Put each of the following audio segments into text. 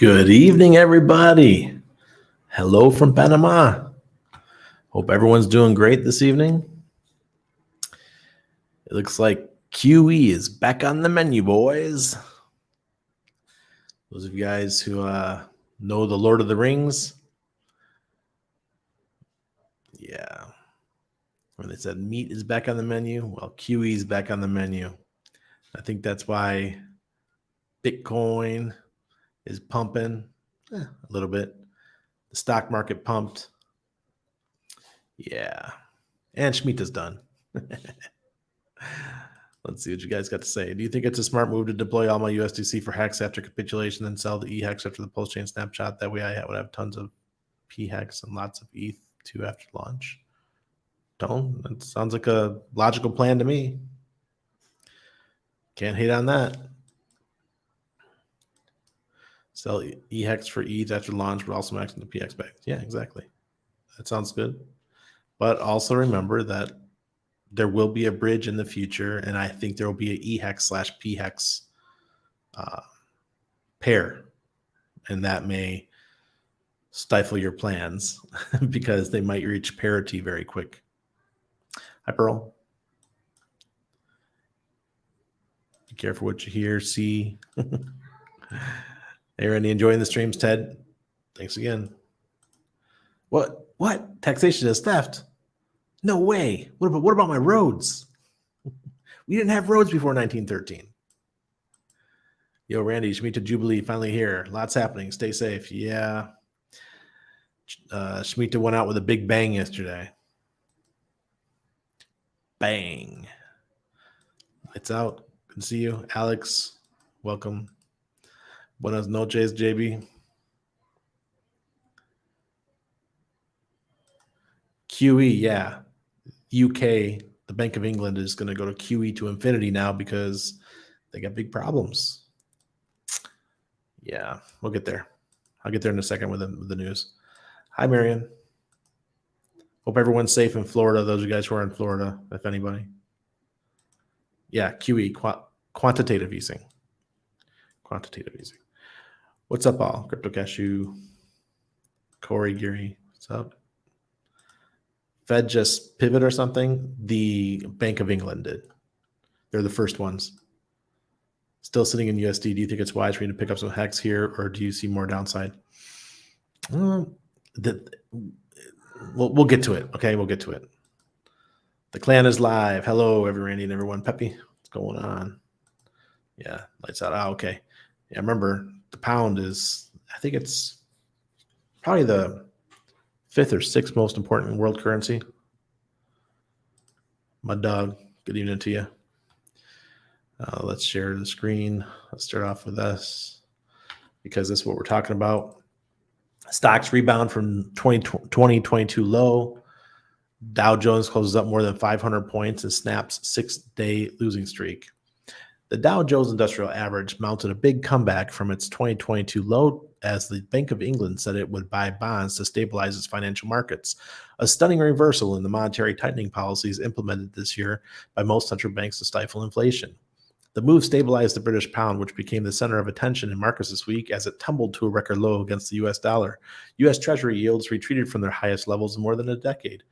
Good evening, everybody. Hello from Panama. Hope everyone's doing great this evening. It looks like QE is back on the menu, boys. Those of you guys who know the Lord of the Rings, yeah. When they said meat is back on the menu, well, QE is back on the menu. I think that's why Bitcoin is pumping a little bit. The stock market pumped. Yeah. And Shemitah's done. Let's see what you guys got to say. Do you think it's a smart move to deploy all my USDC for hex after capitulation and sell the EHEX after the post chain snapshot? That way I would have tons of PHEX and lots of ETH too after launch. Don't. That sounds like a logical plan to me. Can't hate on that. Sell EHEX for ETH after launch, but also maxing the PX back. Yeah, exactly. That sounds good. But also remember that there will be a bridge in the future, and I think there will be an EHEX/PHEX pair, and that may stifle your plans because they might reach parity very quick. Hi, Pearl. Be careful what you hear, see. Hey, Randy, enjoying the streams, Ted? Thanks again. What? Taxation is theft? No way. What about my roads? We didn't have roads before 1913. Yo, Randy, Shemitah Jubilee finally here. Lots happening. Stay safe. Yeah. Shemitah went out with a big bang yesterday. Bang. Lights out. Good to see you. Alex, welcome. Buenas noches, JB. QE, yeah. UK, the Bank of England is going to go to QE to infinity now because they got big problems. Yeah, we'll get there. I'll get there in a second with the news. Hi, Marion. Hope everyone's safe in Florida, those of you guys who are in Florida, if anybody. Yeah, QE, quantitative easing. Quantitative easing. What's up, all? Crypto Cashew, Corey, Geary, what's up? Fed just pivot or something? The Bank of England did. They're the first ones. Still sitting in USD. Do you think it's wise for you to pick up some hex here, or do you see more downside? We'll get to it. Okay, we'll get to it. The clan is live. Hello, Randy and everyone. Peppy, what's going on? Yeah, lights out. Okay. Yeah, remember the pound is, I think it's probably the 5th or 6th most important world currency. My dog, good evening to you. Let's share the screen. Let's start off with this because this is what we're talking about. Stocks rebound from 2022 low. Dow Jones closes up more than 500 points and snaps 6-day losing streak. The Dow Jones Industrial Average mounted a big comeback from its 2022 low as the Bank of England said it would buy bonds to stabilize its financial markets, a stunning reversal in the monetary tightening policies implemented this year by most central banks to stifle inflation. The move stabilized the British pound, which became the center of attention in markets this week as it tumbled to a record low against the U.S. dollar. U.S. Treasury yields retreated from their highest levels in more than a decade,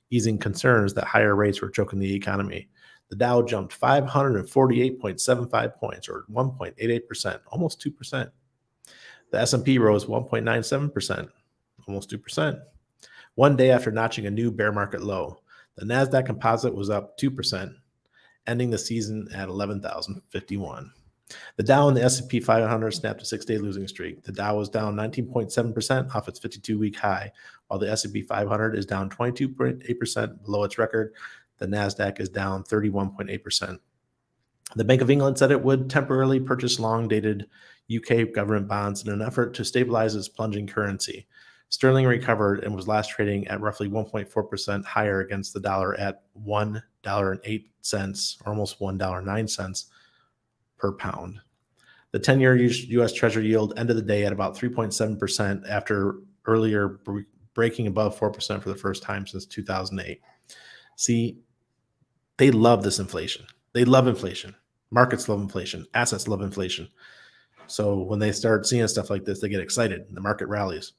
easing concerns that higher rates were choking the economy. The Dow jumped 548.75 points, or 1.88%, almost 2%. The S&P rose 1.97%, almost 2%. One day after notching a new bear market low, the NASDAQ composite was up 2%, ending the season at 11,051. The Dow and the S&P 500 snapped a 6-day losing streak. The Dow was down 19.7% off its 52-week high, while the S&P 500 is down 22.8% below its record. The NASDAQ is down 31.8%. The Bank of England said it would temporarily purchase long-dated UK government bonds in an effort to stabilize its plunging currency. Sterling recovered and was last trading at roughly 1.4% higher against the dollar at $1.08, or almost $1.09 per pound. The 10-year U.S. Treasury yield ended the day at about 3.7% after earlier breaking above 4% for the first time since 2008. See, they love this inflation. They love inflation. Markets love inflation. Assets love inflation. So when they start seeing stuff like this, they get excited and the market rallies.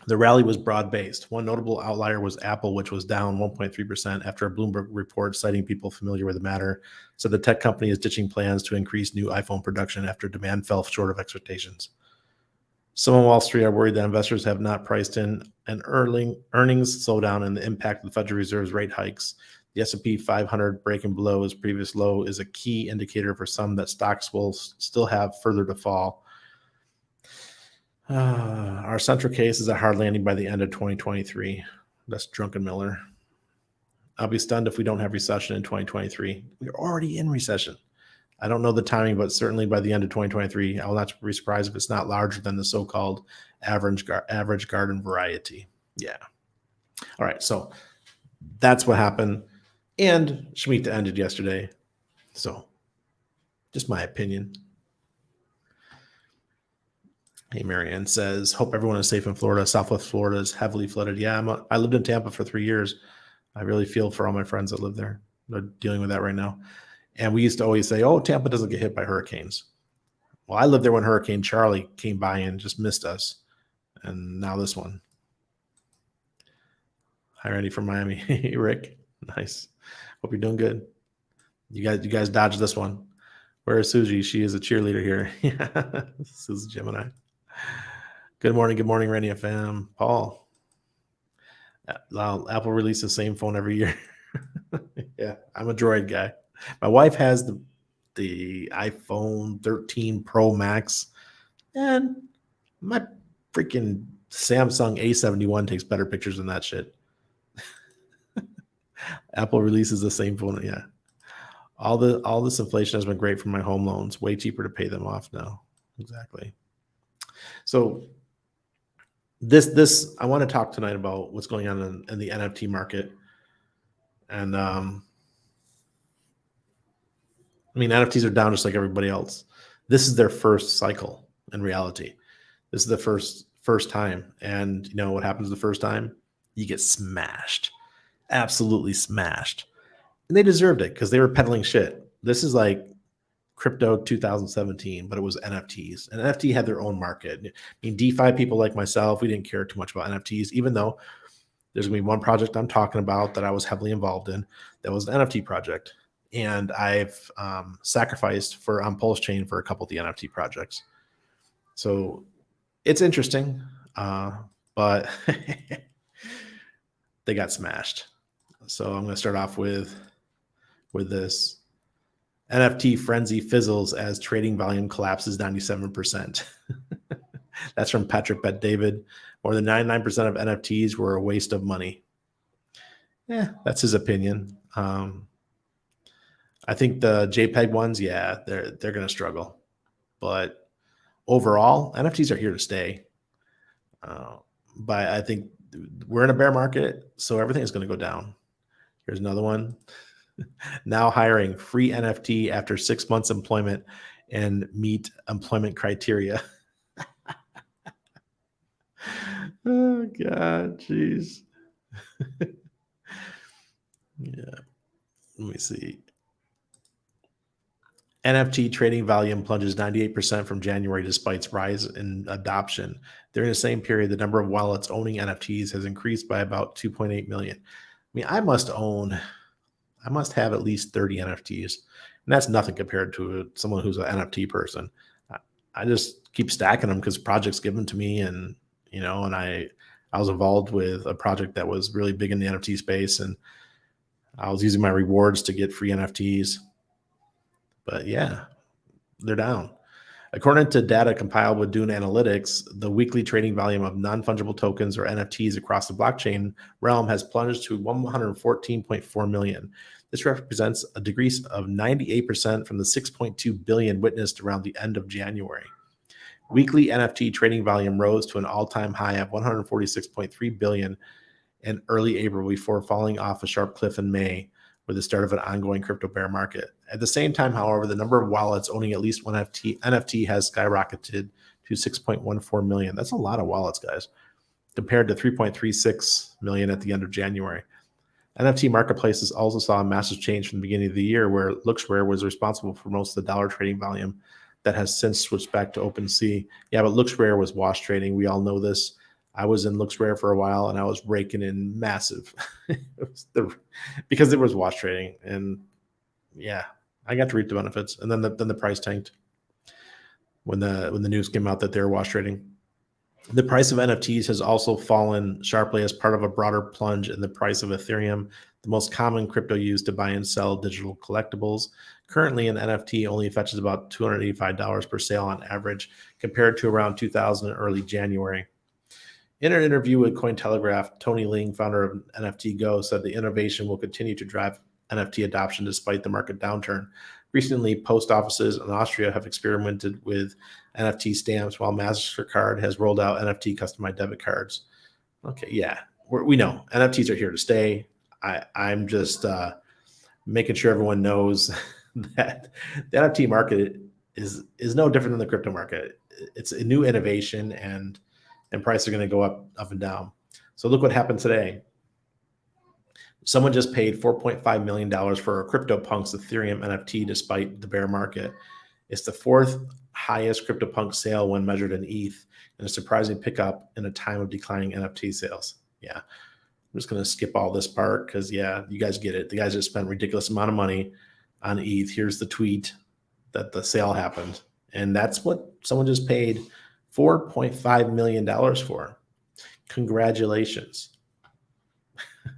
The rally was broad-based. One notable outlier was Apple, which was down 1.3% after a Bloomberg report citing people familiar with the matter. So the tech company is ditching plans to increase new iPhone production after demand fell short of expectations. Some on Wall Street are worried that investors have not priced in an earnings slowdown and the impact of the Federal Reserve's rate hikes. The S&P 500 breaking below its previous low is a key indicator for some that stocks will still have further to fall. Our central case is a hard landing by the end of 2023. That's Drunken Miller. I'll be stunned if we don't have recession in 2023. We're already in recession. I don't know the timing, but certainly by the end of 2023, I will not be surprised if it's not larger than the so-called average garden variety. Yeah. All right. So that's what happened. And Shemitah ended yesterday. So just my opinion. Hey, Marianne says, hope everyone is safe in Florida. Southwest Florida is heavily flooded. Yeah, I lived in Tampa for 3 years. I really feel for all my friends that live there. They're dealing with that right now. And we used to always say, oh, Tampa doesn't get hit by hurricanes. Well, I lived there when Hurricane Charlie came by and just missed us. And now this one. Hi, Randy from Miami. Hey, Rick. Nice. Hope you're doing good. You guys dodged this one. Where is Susie? She is a cheerleader here. Yeah, this is Gemini. Good morning, Randy FM. Paul. Apple released the same phone every year. Yeah, I'm a Droid guy. My wife has the iPhone 13 Pro Max, and my freaking Samsung A71 takes better pictures than that shit. Apple releases the same phone. Yeah. All this inflation has been great for my home loans. Way cheaper to pay them off now. Exactly. So this I want to talk tonight about what's going on in the NFT market. And NFTs are down just like everybody else. This is their first cycle in reality. This is the first time. And you know what happens the first time? You get smashed. Absolutely smashed. And they deserved it because they were peddling shit. This is like crypto 2017, but it was NFTs. And NFT had their own market. DeFi people like myself, we didn't care too much about NFTs, even though there's going to be one project I'm talking about that I was heavily involved in. That was an NFT project. And I've sacrificed on Pulse Chain for a couple of the NFT projects. So it's interesting, but they got smashed. So I'm going to start off with this. NFT frenzy fizzles as trading volume collapses 97%. That's from Patrick Bet David. More than 99% of NFTs were a waste of money. Yeah, that's his opinion. I think the JPEG ones, yeah, they're going to struggle. But overall, NFTs are here to stay. But I think we're in a bear market, so everything is going to go down. Here's another one. Now hiring free NFT after 6 months employment and meet employment criteria. Oh, God, jeez. Yeah. Let me see. NFT trading volume plunges 98% from January despite its rise in adoption. During the same period, the number of wallets owning NFTs has increased by about 2.8 million. I must have at least 30 NFTs, and that's nothing compared to someone who's an NFT person. I just keep stacking them because projects given to me, and I was involved with a project that was really big in the NFT space, and I was using my rewards to get free NFTs. But yeah, they're down. According to data compiled with Dune Analytics, the weekly trading volume of non-fungible tokens or NFTs across the blockchain realm has plunged to 114.4 million. This represents a decrease of 98% from the 6.2 billion witnessed around the end of January. Weekly NFT trading volume rose to an all-time high of 146.3 billion in early April before falling off a sharp cliff in May with the start of an ongoing crypto bear market. At the same time, however, the number of wallets owning at least one NFT has skyrocketed to 6.14 million. That's a lot of wallets, guys, compared to 3.36 million at the end of January. NFT marketplaces also saw a massive change from the beginning of the year, where Looksrare was responsible for most of the dollar trading volume. that has since switched back to OpenSea. Yeah, but LooksRare was wash trading. We all know this. I was in LooksRare for a while, and I was raking in massive because it was wash trading, and yeah, I got to reap the benefits. And then the price tanked when the news came out that they were wash trading. The price of NFTs has also fallen sharply as part of a broader plunge in the price of Ethereum, the most common crypto used to buy and sell digital collectibles. Currently, an NFT only fetches about $285 per sale on average, compared to around $2,000 in early January. In an interview with Cointelegraph, Tony Ling, founder of NFT Go, said the innovation will continue to drive NFT adoption despite the market downturn. Recently, post offices in Austria have experimented with NFT stamps, while MasterCard has rolled out NFT customized debit cards. Okay, yeah, we know NFTs are here to stay. I'm just making sure everyone knows that the NFT market is no different than the crypto market. It's a new innovation, and prices are going to go up and down. So look what happened today. Someone just paid $4.5 million for a CryptoPunks Ethereum NFT despite the bear market. It's the fourth highest CryptoPunk sale when measured in ETH, and a surprising pickup in a time of declining NFT sales. Yeah, I'm just going to skip all this part because, yeah, you guys get it. The guys just spent a ridiculous amount of money on ETH. Here's the tweet that the sale happened, and that's what someone just paid $4.5 million for. Congratulations.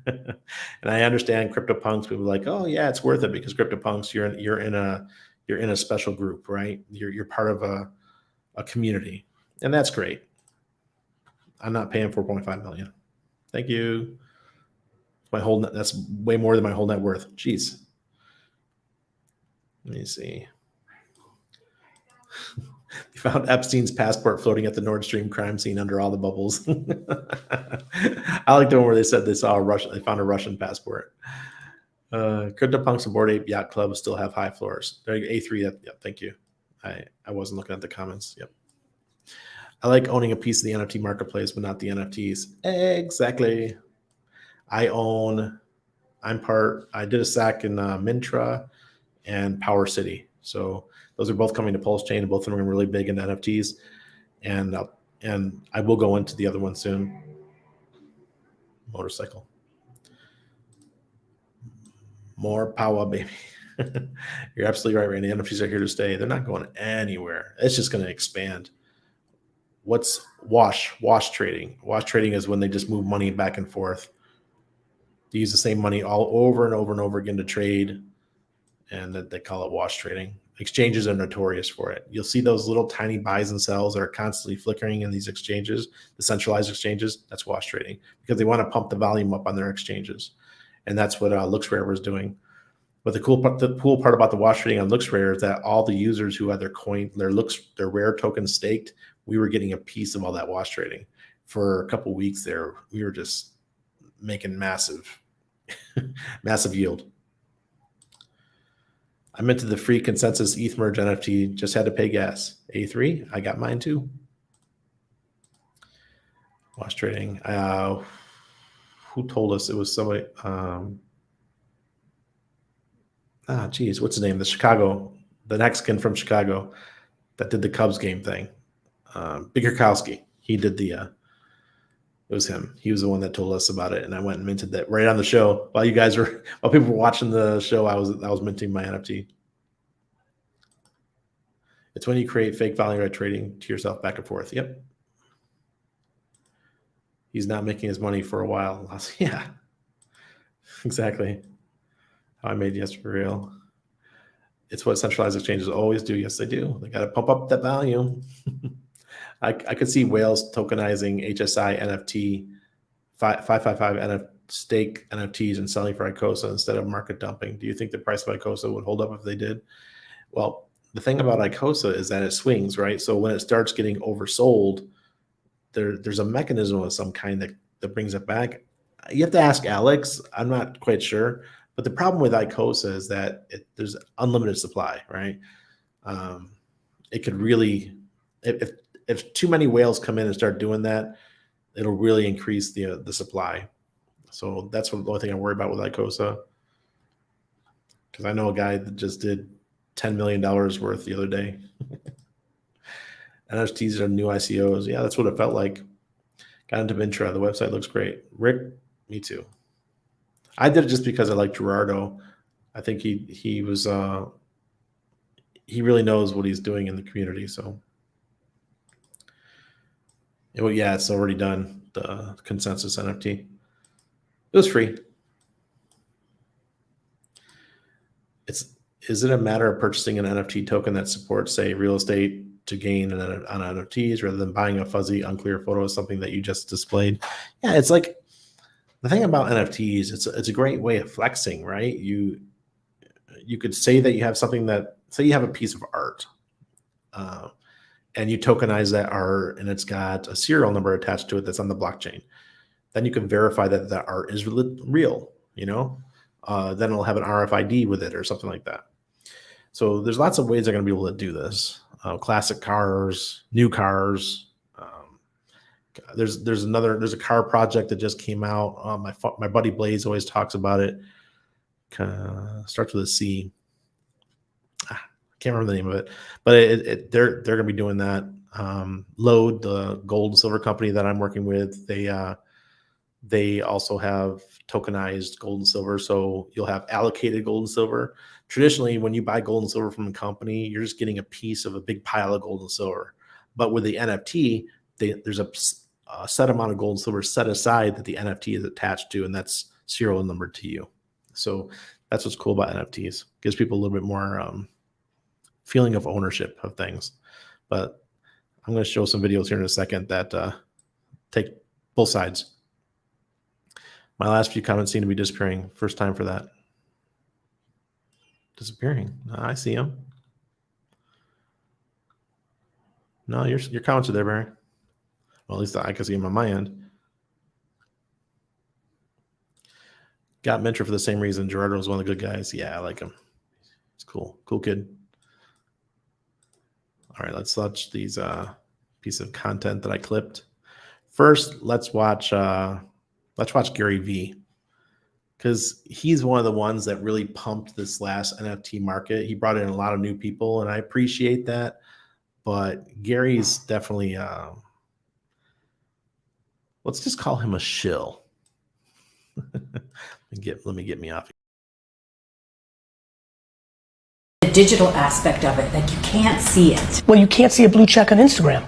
And I understand CryptoPunks, people are like, oh yeah, it's worth it because CryptoPunks, you're in a special group, right? You're part of a community, and that's great. I'm not paying 4.5 million. Thank you. That's way more than my whole net worth. Jeez. Let me see. They found Epstein's passport floating at the Nord Stream crime scene under all the bubbles. I like the one where they said they found a Russian passport. CryptoPunks and Bored Ape Yacht Club still have high floors. There you go, A3. Yeah, thank you. I wasn't looking at the comments. Yep. I like owning a piece of the NFT marketplace, but not the NFTs. Exactly. I did a SAC in Mintra and Power City. So those are both coming to Pulse Chain, and both of them are really big in NFTs. And I will go into the other one soon. Motorcycle. More power, baby. You're absolutely right, Randy. NFTs are here to stay. They're not going anywhere. It's just going to expand. What's wash trading? Wash trading is when they just move money back and forth. They use the same money all over and over and over again to trade, and they call it wash trading. Exchanges are notorious for it. You'll see those little tiny buys and sells that are constantly flickering in these exchanges, the centralized exchanges. That's wash trading because they want to pump the volume up on their exchanges, and that's what LooksRare was doing. But the cool part about the wash trading on LooksRare is that all the users who had their rare tokens staked, we were getting a piece of all that wash trading. For a couple of weeks there, we were just making massive yield. I minted the free consensus ETH merge NFT, just had to pay gas. A3, I got mine too. Wash trading. Who told us? It was somebody. Geez, what's his name? The Mexican from Chicago that did the Cubs game thing. Biggerkowski. He did it was him. He was the one that told us about it, and I went and minted that right on the show. While people were watching the show, I was minting my NFT. It's when you create fake value by trading to yourself back and forth. Yep. He's not making his money for a while. Yeah, exactly. How I made yes for real. It's what centralized exchanges always do. Yes, they do. They got to pump up that value. I could see whales tokenizing HSI NFT 555 stake NFTs and selling for ICOSA instead of market dumping. Do you think the price of ICOSA would hold up if they did? Well, the thing about ICOSA is that it swings, right? So when it starts getting oversold, there's a mechanism of some kind that brings it back. You have to ask Alex. I'm not quite sure. But the problem with ICOSA is that there's unlimited supply, right? It could really, if too many whales come in and start doing that, it'll really increase the supply. So that's the only thing I worry about with ICOSA. Because I know a guy that just did $10 million worth the other day. NFTs are new ICOs. Yeah, that's what it felt like. Got into Vintra. The website looks great. Rick, me too. I did it just because I like Gerardo. I think he was he really knows what he's doing in the community. So yeah, it's already done. The consensus NFT. It was free. Is it a matter of purchasing an NFT token that supports, say, real estate to gain on NFTs rather than buying a fuzzy, unclear photo of something that you just displayed? Yeah, it's like the thing about NFTs. It's a great way of flexing, right? You could say that you have something that, say you have a piece of art, and you tokenize that art, and it's got a serial number attached to it that's on the blockchain. Then you can verify that that art is real. Then it'll have an RFID with it or something like that. So there's lots of ways they're going to be able to do this. Classic cars, new cars. There's a car project that just came out. My buddy Blaze always talks about it. Starts with a C. I can't remember the name of it, but they're going to be doing that. Load, the gold and silver company that I'm working with, they also have tokenized gold and silver. So you'll have allocated gold and silver. Traditionally, when you buy gold and silver from a company, you're just getting a piece of a big pile of gold and silver. But with the NFT, there's a set amount of gold and silver set aside that the NFT is attached to, and that's serial numbered to you. So that's what's cool about NFTs. Gives people a little bit more feeling of ownership of things. But I'm going to show some videos here in a second that take both sides. My last few comments seem to be disappearing. First time for that. Disappearing. I see them. No, your comments are there, Barry. Well, at least I can see them on my end. Got Mentor for the same reason. Gerardo was one of the good guys. Yeah, I like him. He's cool. Cool kid. All right, let's watch these piece of content that I clipped. First, let's watch Gary V, because he's one of the ones that really pumped this last NFT market. He brought in a lot of new people, and I appreciate that. But Gary's definitely, let's just call him a shill. Let me get me off. The digital aspect of it, like you can't see it. Well, you can't see a blue check on Instagram.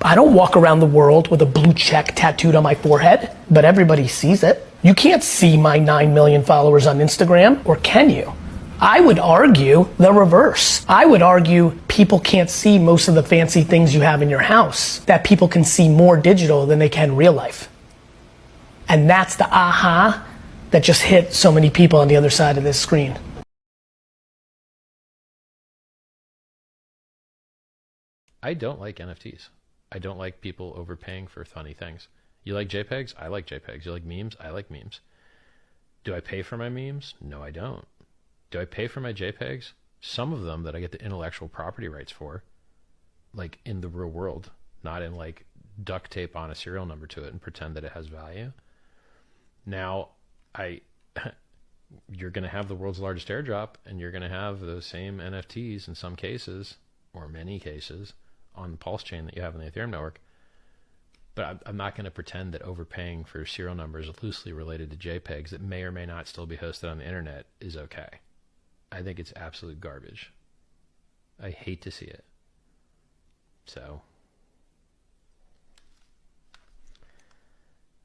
I don't walk around the world with a blue check tattooed on my forehead, but everybody sees it. You can't see my 9 million followers on Instagram, or can you? I would argue the reverse. I would argue people can't see most of the fancy things you have in your house, that people can see more digital than they can real life. And that's the aha that just hit so many people on the other side of this screen. I don't like NFTs. I don't like people overpaying for funny things. You like JPEGs? I like JPEGs. You like memes? I like memes. Do I pay for my memes? No, I don't. Do I pay for my JPEGs? Some of them that I get the intellectual property rights for, like in the real world, not in like duct tape on a serial number to it and pretend that it has value. Now, you're going to have the world's largest airdrop, and you're going to have those same NFTs in some cases, or many cases, on the Pulse chain that you have in the Ethereum network. But I'm not going to pretend that overpaying for serial numbers loosely related to JPEGs that may or may not still be hosted on the internet is okay. I think it's absolute garbage. I hate to see it. So,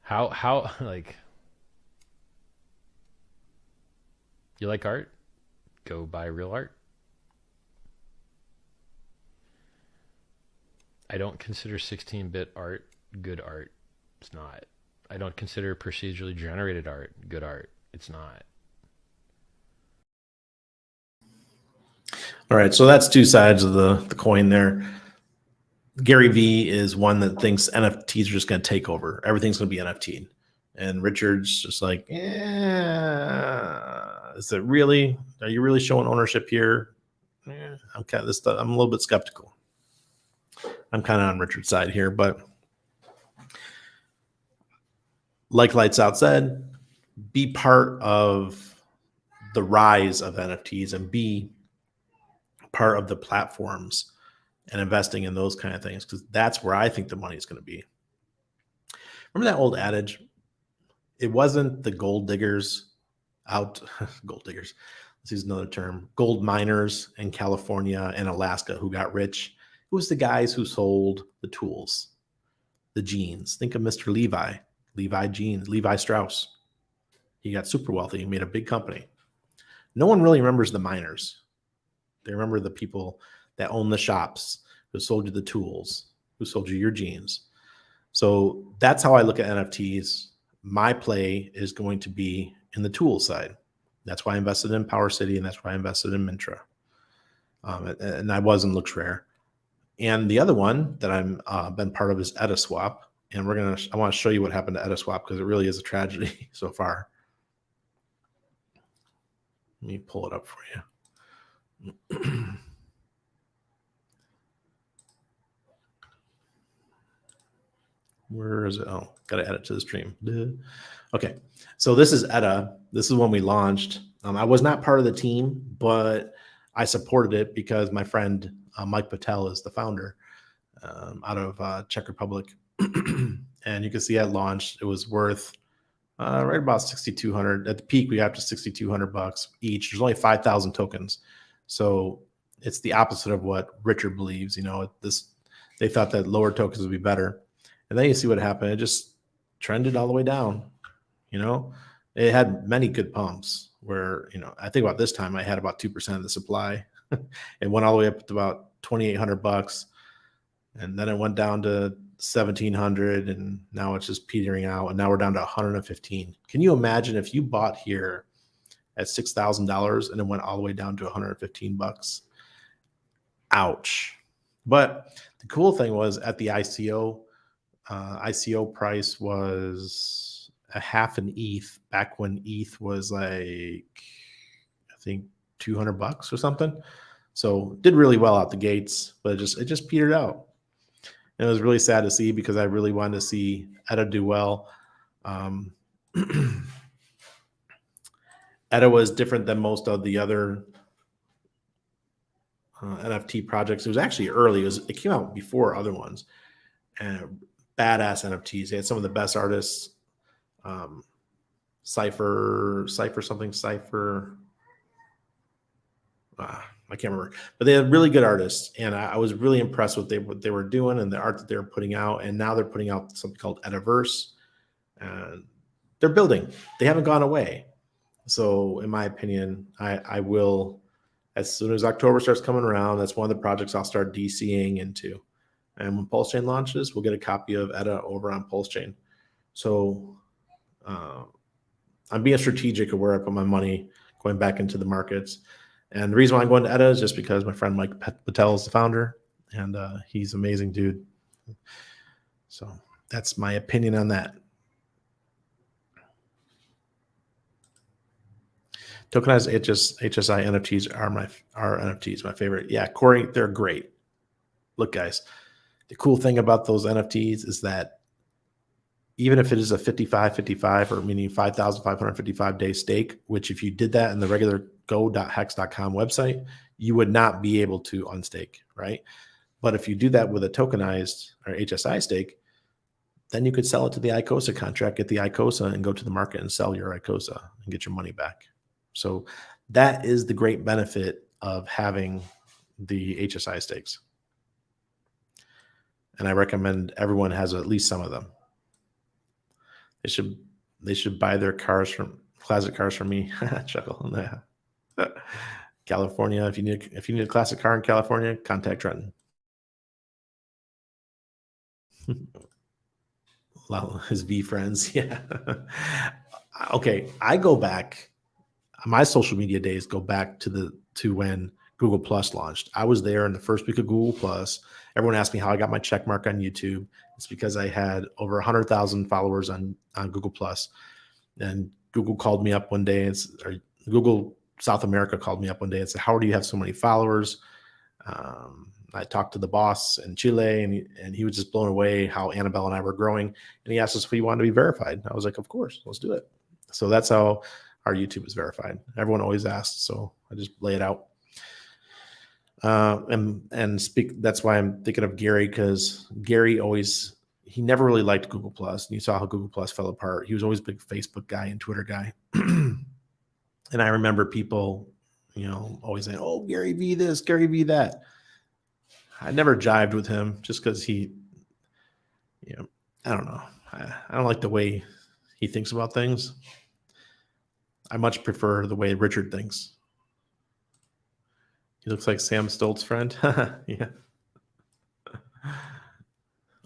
how like, you like art? Go buy real art. I don't consider 16-bit art good art. It's not. I don't consider procedurally generated art good art. It's not. All right, so that's two sides of the coin there. Gary V is one that thinks NFTs are just going to take over. Everything's going to be NFT. And Richard's just like, yeah, is it really? Are you really showing ownership here? Yeah, I'm a little bit skeptical. I'm kind of on Richard's side here, but like Lights Out said, be part of the rise of NFTs and be part of the platforms and investing in those kind of things, because that's where I think the money is going to be. Remember that old adage? It wasn't the gold diggers out, gold diggers, let's use another term, gold miners in California and Alaska who got rich. It was the guys who sold the tools, the jeans. Think of Mr. Levi Jeans, Levi Strauss. He got super wealthy. He made a big company. No one really remembers the miners. They remember the people that own the shops, who sold you the tools, who sold you your jeans. So that's how I look at NFTs. My play is going to be in the tool side. That's why I invested in Power City, and that's why I invested in Mintra. And I was in LooksRare. And the other one that I'm been part of is Ediswap. And I want to show you what happened to Ediswap, because it really is a tragedy so far. Let me pull it up for you. Where is it? Oh, got to add it to the stream. Okay, so this is Etta. This is when we launched. I was not part of the team, but I supported it because my friend Mike Patel is the founder out of Czech Republic. And you can see at launch, it was worth right about 6,200. At the peak, we got to 6,200 bucks each. There's only 5,000 tokens. So it's the opposite of what Richard believes. You know, they thought that lower tokens would be better. And then you see what happened. It just trended all the way down. You know, it had many good pumps where, you know, I think about this time I had about 2% of the supply. It went all the way up to about 2,800 bucks. And then it went down to 1,700, and now it's just petering out. And now we're down to 115. Can you imagine if you bought here at $6,000 and it went all the way down to 115 bucks? Ouch. But the cool thing was at the ICO price was a half an ETH back when ETH was like, I think 200 bucks or something. So did really well out the gates, but it just petered out. And it was really sad to see, because I really wanted to see Etta do well. Etta was different than most of the other NFT projects. It was actually early. It came out before other ones. And badass NFTs. They had some of the best artists. Cypher. I can't remember, but they had really good artists, and I was really impressed with what they were doing and the art that they were putting out. And now they're putting out something called Ediverse, and they're building. They haven't gone away. So, in my opinion, I will, as soon as October starts coming around, that's one of the projects I'll start DCing into. And when Pulse Chain launches, we'll get a copy of Etta over on Pulse Chain. So, I'm being strategic of where I put my money, going back into the markets. And the reason why I'm going to Etta is just because my friend Mike Patel is the founder, and he's an amazing dude. So that's my opinion on that. Tokenized HSI NFTs are NFTs, my favorite. Yeah, Corey, they're great. Look, guys, the cool thing about those NFTs is that even if it is a 55, or meaning 5,555 day stake, which if you did that in the regular go.hex.com website, you would not be able to unstake, right? But if you do that with a tokenized or HSI stake, then you could sell it to the ICOSA contract, get the ICOSA, and go to the market and sell your ICOSA and get your money back. So that is the great benefit of having the HSI stakes. And I recommend everyone has at least some of them. They should buy their classic cars from me. Chuckle. California. If you need a classic car in California, contact Trenton. His V friends. Yeah. Okay. I go back. My social media days go back to when Google Plus launched. I was there in the first week of Google Plus. Everyone asked me how I got my check mark on YouTube. It's because I had over 100,000 followers on Google Plus. And Google called me up one day, or Google South America called me up one day and said, "How do you have so many followers?" I talked to the boss in Chile, and he was just blown away how Annabelle and I were growing. And he asked us if we wanted to be verified. I was like, "Of course, let's do it." So that's how our YouTube is verified. Everyone always asks, so I just lay it out. And speak. That's why I'm thinking of Gary, because Gary he never really liked Google Plus. And you saw how Google Plus fell apart. He was always a big Facebook guy and Twitter guy. And I remember people, always saying, "Oh, Gary V this, Gary V that." I never jived with him just because he, I don't know. I don't like the way he thinks about things. I much prefer the way Richard thinks. He looks like Sam Stoltz's friend. Yeah.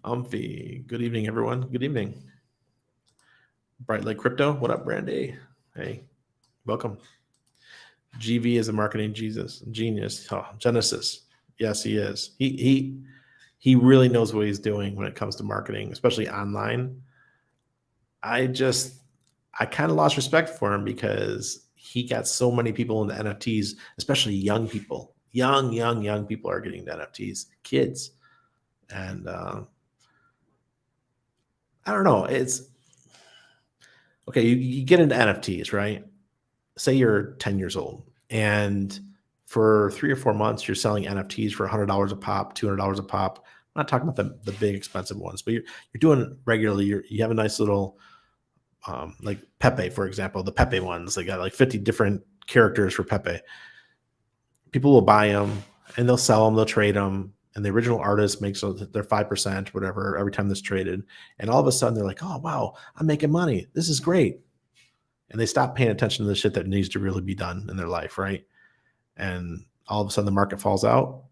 Umphy. Good evening, everyone. Good evening. Bright Lake Crypto. What up, Brandy? Hey, welcome. GV is a marketing genius. Oh, Genesis. Yes, he is. He really knows what he's doing when it comes to marketing, especially online. I kind of lost respect for him because he got so many people into NFTs, especially young people. Young people are getting into NFTs, kids. And I don't know. It's okay. You get into NFTs, right? Say you're 10 years old, and for 3 or 4 months, you're selling NFTs for $100 a pop, $200 a pop. I'm not talking about the big expensive ones, but you're doing it regularly. You have a nice little, like Pepe, for example, the Pepe ones. They got like 50 different characters for Pepe. People will buy them and they'll sell them, they'll trade them. And the original artist makes their 5%, whatever, every time this traded. And all of a sudden they're like, "Oh, wow, I'm making money. This is great." And they stop paying attention to the shit that needs to really be done in their life, right? And all of a sudden the market falls out.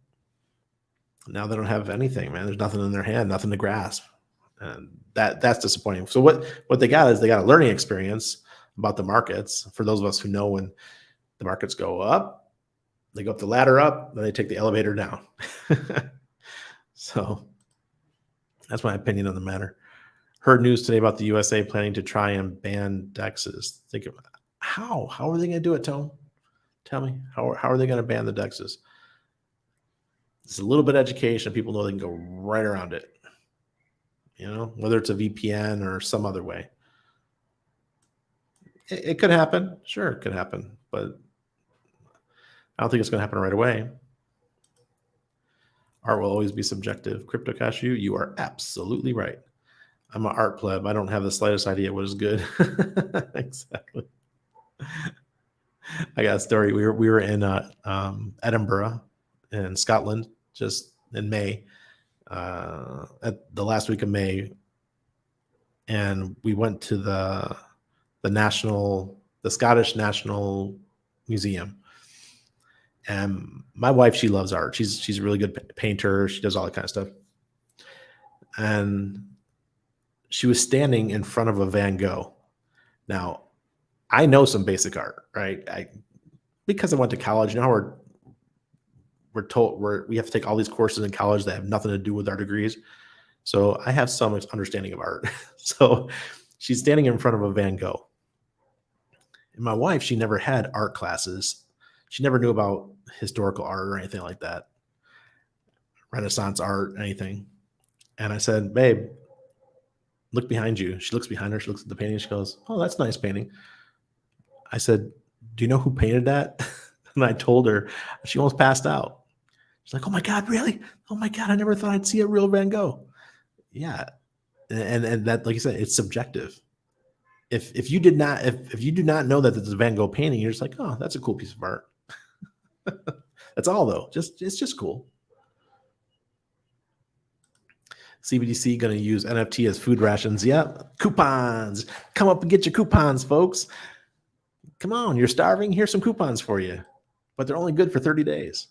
Now they don't have anything, man. There's nothing in their hand, nothing to grasp. And that's disappointing. So what they got is they got a learning experience about the markets. For those of us who know, when the markets go up, they go up the ladder up, then they take the elevator down. So that's my opinion on the matter. Heard news today about the USA planning to try and ban DEXs. Think of how are they going to do it, Tone? Tell me, how are they going to ban the DEXs? It's a little bit of education. People know they can go right around it. Whether it's a VPN or some other way. It could happen. Sure, it could happen. But I don't think it's going to happen right away. Art will always be subjective. Crypto Cashew, you are absolutely right. I'm an art pleb. I don't have the slightest idea what is good. Exactly. I got a story. We were in Edinburgh in Scotland just in May, at the last week of May, and we went to the Scottish National Museum. And my wife, she loves art. She's a really good painter. She does all that kind of stuff. And she was standing in front of a Van Gogh. Now, I know some basic art, right? Because I went to college. How we're told we have to take all these courses in college that have nothing to do with our degrees. So I have some understanding of art. So she's standing in front of a Van Gogh. And my wife, she never had art classes. She never knew about historical art or anything like that, Renaissance art, anything. And I said, "Babe, look behind you." She looks behind her. She looks at the painting. She goes, "Oh, that's a nice painting." I said, "Do you know who painted that?" And I told her. She almost passed out. She's like, "Oh my God, really? Oh my God, I never thought I'd see a real Van Gogh." Yeah. And that, like you said, it's subjective. If you do not know that it's a Van Gogh painting, you're just like, "Oh, that's a cool piece of art." That's all, though. It's just cool. CBDC going to use NFT as food rations. Yeah, coupons. Come up and get your coupons, folks. Come on, you're starving? Here's some coupons for you. But they're only good for 30 days.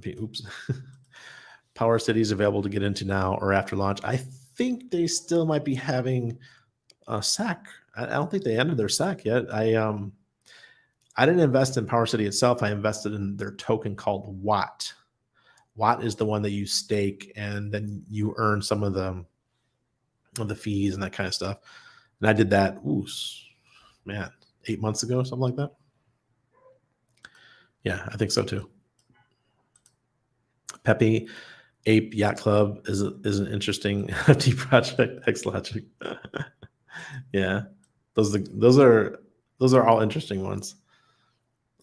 Oops. Power City is available to get into now or after launch. I think they still might be having a SEC. I don't think they ended their SEC yet. I didn't invest in Power City itself. I invested in their token called Watt. Watt is the one that you stake, and then you earn some of the fees and that kind of stuff. And I did that, 8 months ago, something like that. Yeah, I think so too. Pepe Ape Yacht Club is an interesting NFT project. Xlogic. Yeah, those are all interesting ones.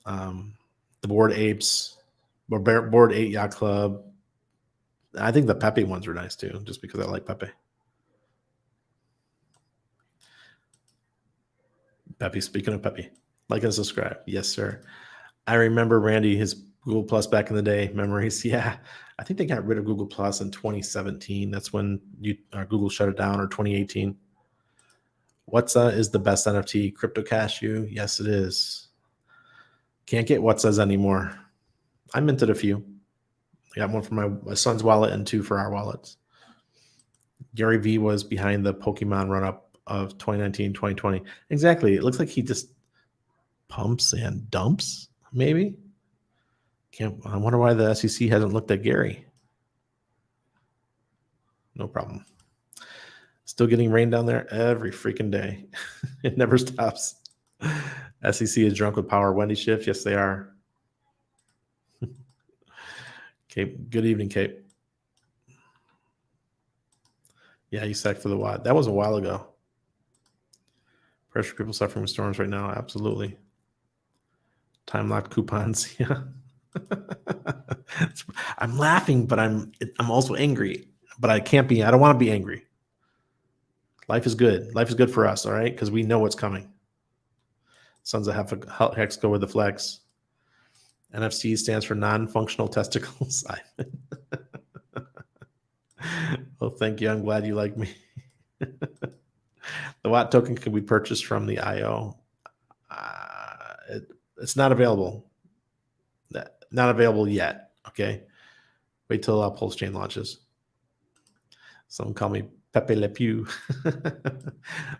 The the Bored Apes, or Bored Ape Yacht Club. I think the Pepe ones are nice too, just because I like Pepe. Pepe, speaking of Pepe, like and subscribe. Yes, sir. I remember Randy, his Google Plus back in the day, memories. Yeah, I think they got rid of Google Plus in 2017. That's when Google shut it down, or 2018. What's is the best NFT? Crypto Cashew? Yes, it is. Can't get What's anymore. I minted a few. I got one for my son's wallet and two for our wallets. Gary V was behind the Pokemon run up of 2019, 2020. Exactly. It looks like he just pumps and dumps, maybe. I wonder why the SEC hasn't looked at Gary. No problem. Still getting rain down there every freaking day. It never stops. SEC is drunk with power. Wendy Schiff, yes, they are. Cape, good evening, Cape. Yeah, you sacked for the watt. That was a while ago. Pressure people suffering from storms right now. Absolutely. Time locked coupons. Yeah. I'm laughing, but I'm also angry. But I can't be. I don't want to be angry. Life is good. Life is good for us, all right? Because we know what's coming. Sons of Hex go with the flex. NFC stands for non-functional testicles. Well, thank you. I'm glad you like me. The Watt token can be purchased from the IO. It's not available. Not available yet. Okay. Wait till Pulse Chain launches. Some call me Pepe Le Pew.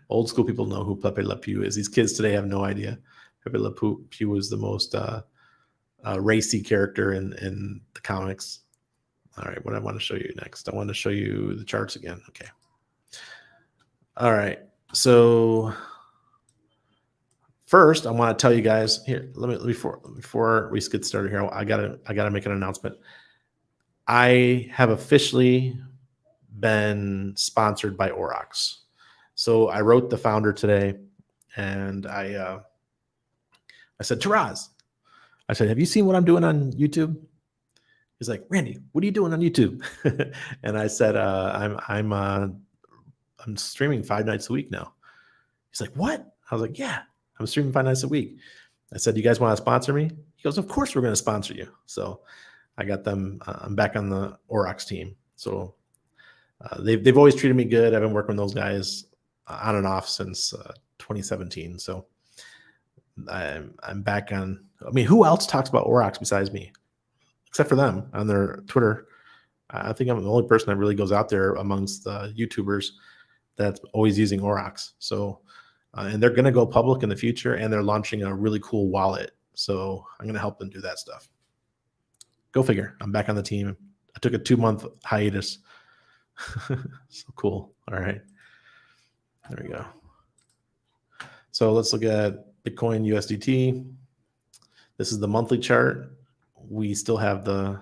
Old school people know who Pepe Le Pew is. These kids today have no idea. Pepe Le Pew is the most racy character in the comics. All right, what I want to show you next. I want to show you the charts again. Okay. All right. So first, I want to tell you guys here. Before we get started here, I gotta make an announcement. I have officially been sponsored by Aurochs. So I wrote the founder today, and I said, Taraz, I said, have you seen what I'm doing on YouTube? He's like, Randy, what are you doing on YouTube? And I said, I'm streaming 5 nights a week now. He's like, what? I was like, yeah, I'm streaming 5 nights a week. I said, you guys want to sponsor me? He goes, of course we're going to sponsor you. So I got them. I'm back on the Aurochs team. So they've always treated me good. I've been working with those guys on and off since 2017. So I'm back on. I mean, who else talks about Aurochs besides me? Except for them on their Twitter. I think I'm the only person that really goes out there amongst the YouTubers that's always using Aurochs. So, and they're going to go public in the future, and they're launching a really cool wallet. So I'm going to help them do that stuff. Go figure. I'm back on the team. I took a 2-month hiatus. So cool. All right. There we go. So let's look at Bitcoin USDT. This is the monthly chart. We still have the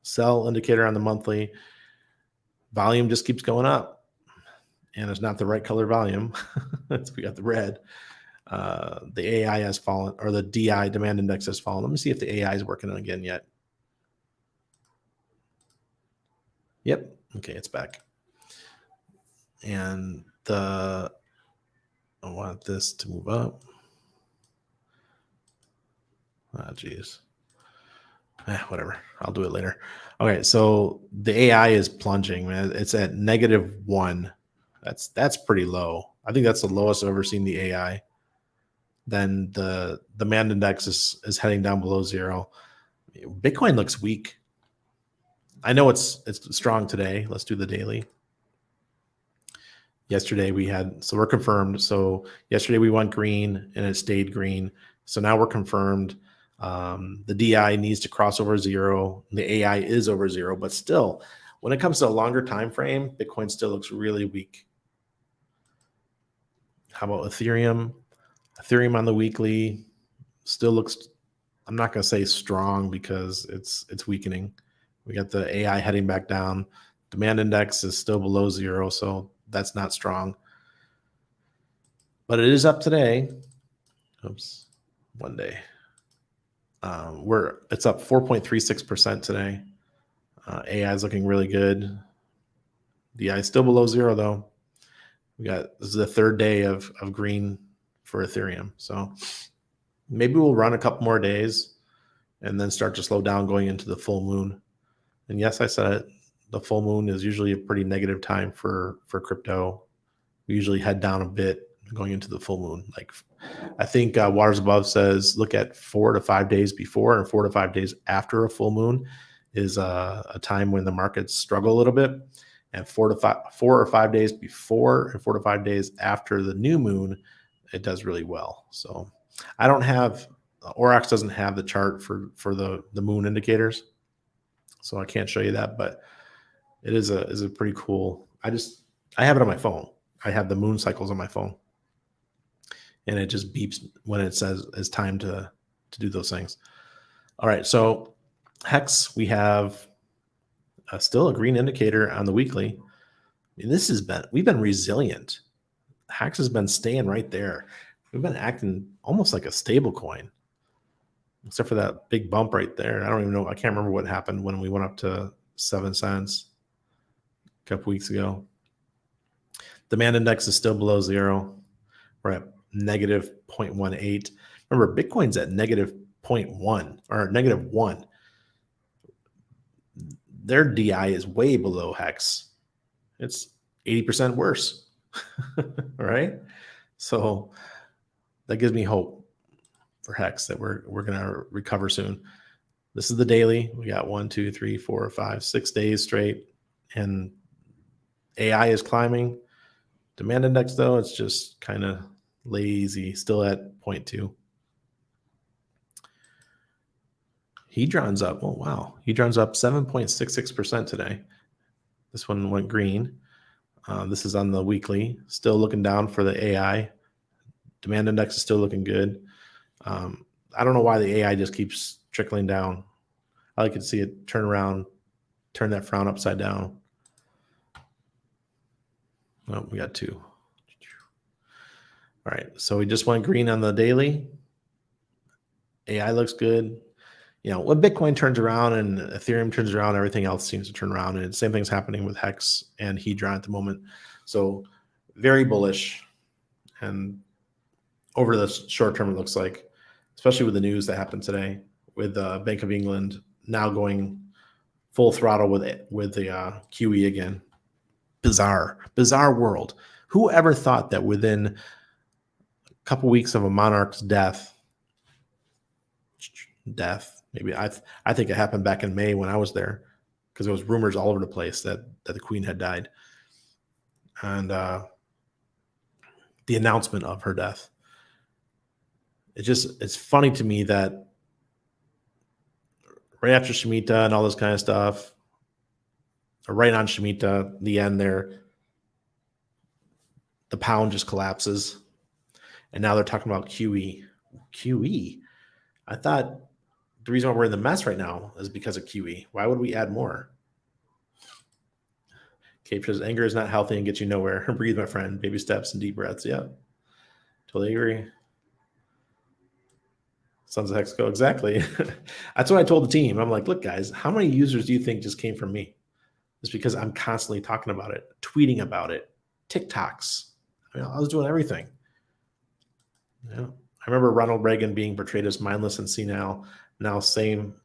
sell indicator on the monthly. Volume just keeps going up, and it's not the right color volume. We got the red. The AI has fallen, or the DI, demand index, has fallen. Let me see if the AI is working again yet. Yep. Okay, it's back. And I want this to move up. Ah, geez. Whatever. I'll do it later. Okay, so the AI is plunging, man. It's at -1. That's pretty low. I think that's the lowest I've ever seen the AI. Then the demand index is heading down below 0. Bitcoin looks weak. I know it's strong today. Let's do the daily. Yesterday we're confirmed. So yesterday we went green and it stayed green. So now we're confirmed. The DI needs to cross over 0. The AI is over 0, but still, when it comes to a longer time frame, Bitcoin still looks really weak. How about Ethereum? Ethereum on the weekly still looks, I'm not going to say strong because it's weakening. We got the AI heading back down. Demand index is still below 0, so that's not strong. But it is up today. Oops, one day. It's up 4.36% today. AI is looking really good. DI is still below zero though. This is the third day of green for Ethereum. So maybe we'll run a couple more days and then start to slow down going into the full moon. And yes, I said it. The full moon is usually a pretty negative time for crypto. We usually head down a bit going into the full moon. Like I think Waters Above says, look at 4 to 5 days before and 4 to 5 days after a full moon is a time when the markets struggle a little bit. And 4 or 5 days before and 4 to 5 days after the new moon, it does really well. So I don't have, Aurochs doesn't have the chart for the moon indicators. So I can't show you that, but it is a pretty cool. I have it on my phone. I have the moon cycles on my phone. And it just beeps when it says it's time to do those things. All right, so Hex, we have still a green indicator on the weekly. I mean, we've been resilient. Hex has been staying right there. We've been acting almost like a stable coin, except for that big bump right there. I don't even know. I can't remember what happened when we went up to 7 cents a couple weeks ago. Demand index is still below zero. We're at negative 0.18. Remember, Bitcoin's at negative 0.1 or negative 1. Their DI is way below Hex. It's 80% worse. All right. So that gives me hope for Hex that we're going to recover soon. This is the daily. We got 1, 2, 3, 4, 5, 6 days straight. And AI is climbing. Demand index, though, it's just kind of lazy, still at 0.2. Hedron's up. Oh, wow. Hedron's up 7.66% today. This one went green. This is on the weekly. Still looking down for the AI. Demand index is still looking good. I don't know why the AI just keeps trickling down. I like to see it turn around, turn that frown upside down. Oh, we got 2. All right, so we just went green on the daily. AI looks good. You know, when Bitcoin turns around and Ethereum turns around, everything else seems to turn around. And the same thing's happening with Hex and Hedron at the moment. So very bullish. And over the short term, it looks like, especially with the news that happened today, with Bank of England now going full throttle with the QE again. Bizarre world. Who ever thought that within a couple weeks of a monarch's death, maybe I think it happened back in May when I was there, because there was rumors all over the place that the queen had died, and the announcement of her death. It's funny to me that right after Shemitah and all this kind of stuff, or right on Shemitah, the end there, the pound just collapses, and now they're talking about QE. QE. I thought the reason why we're in the mess right now is because of QE. Why would we add more? Cape says anger is not healthy and gets you nowhere. Breathe, my friend. Baby steps and deep breaths. Yeah, totally agree. Sons of Hex go. Exactly. That's what I told the team. I'm like, look, guys, how many users do you think just came from me? It's because I'm constantly talking about it, tweeting about it, TikToks. I mean, I was doing everything. Yeah. I remember Ronald Reagan being portrayed as mindless and senile. Now same,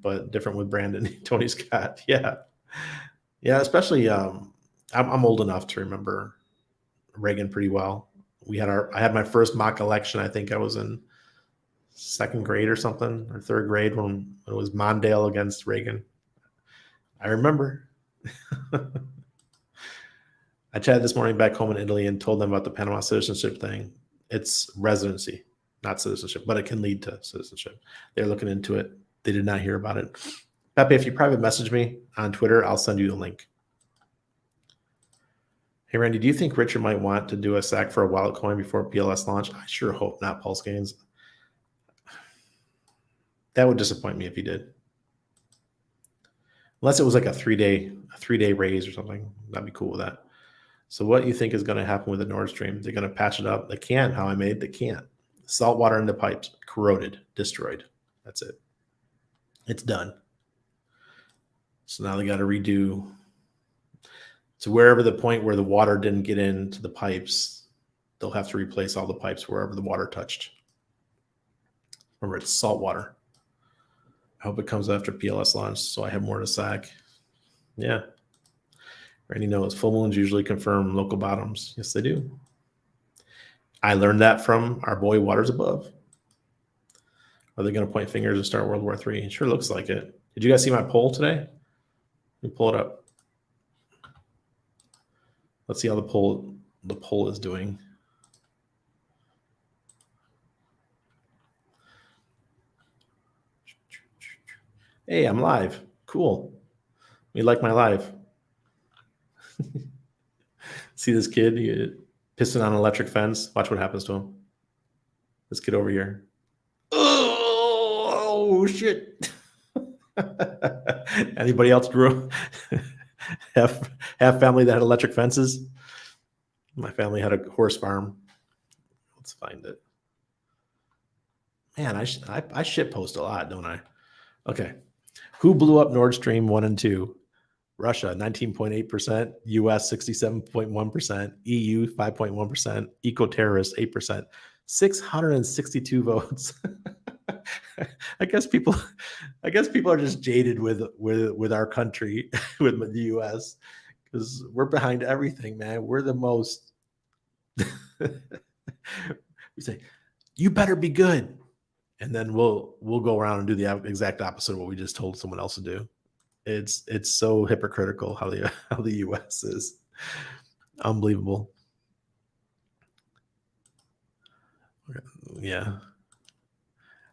but different with Brandon, Tony Scott. Yeah. Especially, I'm old enough to remember Reagan pretty well. I had my first mock election. I think I was in 2nd grade or something, or 3rd grade when it was Mondale against Reagan. I remember. I chatted this morning back home in Italy and told them about the Panama citizenship thing. It's residency, not citizenship, but it can lead to citizenship. They're looking into it. They did not hear about it. Pepe, if you private message me on Twitter, I'll send you the link. Hey, Randy, do you think Richard might want to do a SAC for a wallet coin before PLS launch? I sure hope not, Pulse Gains. That would disappoint me if he did. Unless it was like a three-day raise or something. That'd be cool with that. So what do you think is going to happen with the Nord Stream? They're going to patch it up. They can't. How I made, they can't. Salt water in the pipes, corroded, destroyed. That's it. It's done. So now they got to redo. So wherever the point where the water didn't get into the pipes, they'll have to replace all the pipes wherever the water touched. Remember, it's salt water. I hope it comes after PLS launch, so I have more to sack. Yeah. Randy knows full moons usually confirm local bottoms. Yes, they do. I learned that from our boy Waters Above. Are they going to point fingers and start World War III? It sure looks like it. Did you guys see my poll today? Let me pull it up. Let's see how the poll is doing. Hey, I'm live. Cool. You like my live? See this kid pissing on an electric fence? Watch what happens to him. This kid over here. Oh shit. Anybody else grew have family that had electric fences? My family had a horse farm. Let's find it. Man, I shit post a lot, don't I? Okay. Who blew up Nord Stream 1 and 2? Russia, 19.8%, US, 67.1%, EU, 5.1%, eco-terrorists, 8%, 662 votes. I guess people are just jaded with our country, with the US, because we're behind everything, man. We're the most. We say, you better be good. And then we'll go around and do the exact opposite of what we just told someone else to do. It's so hypocritical how the US is. Unbelievable. Yeah.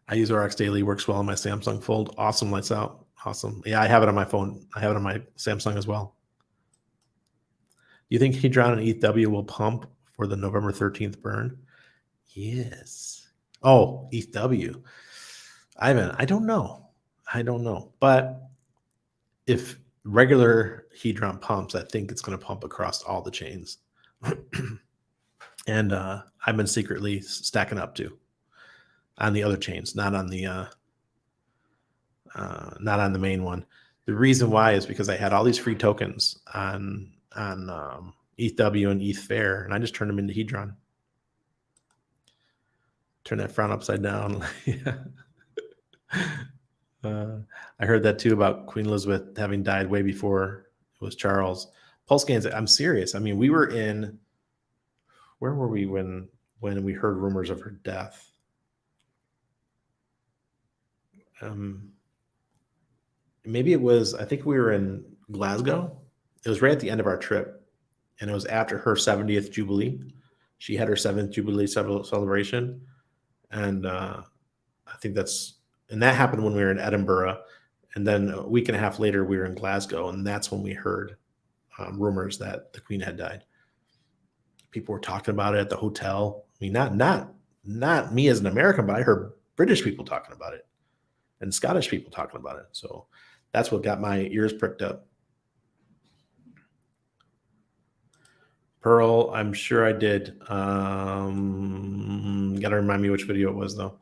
I use RX daily, works well on my Samsung Fold. Awesome, lights out. Awesome. Yeah, I have it on my phone. I have it on my Samsung as well. Do you think Hedron and ETHW will pump for the November 13th burn? Yes. Oh, ETHW. I don't know. But if regular Hedron pumps, I think it's going to pump across all the chains. And I've been secretly stacking up too on the other chains, not on the main one. The reason why is because I had all these free tokens on ETHW and ETH Fair, and I just turned them into Hedron. Turn that frown upside down. I heard that too about Queen Elizabeth having died way before it was Charles. Pulse scans. I'm serious. I mean, we were in. Where were we when we heard rumors of her death? Maybe it was. I think we were in Glasgow. It was right at the end of our trip, and it was after her 70th Jubilee. She had her 7th Jubilee celebration, and I think that happened when we were in Edinburgh, and then a week and a half later we were in Glasgow, and that's when we heard rumors that the Queen had died. People were talking about it at the hotel. I mean, not me as an American, but I heard British people talking about it and Scottish people talking about it. So that's what got my ears pricked up. Pearl, I'm sure I did. Got to remind me which video it was, though.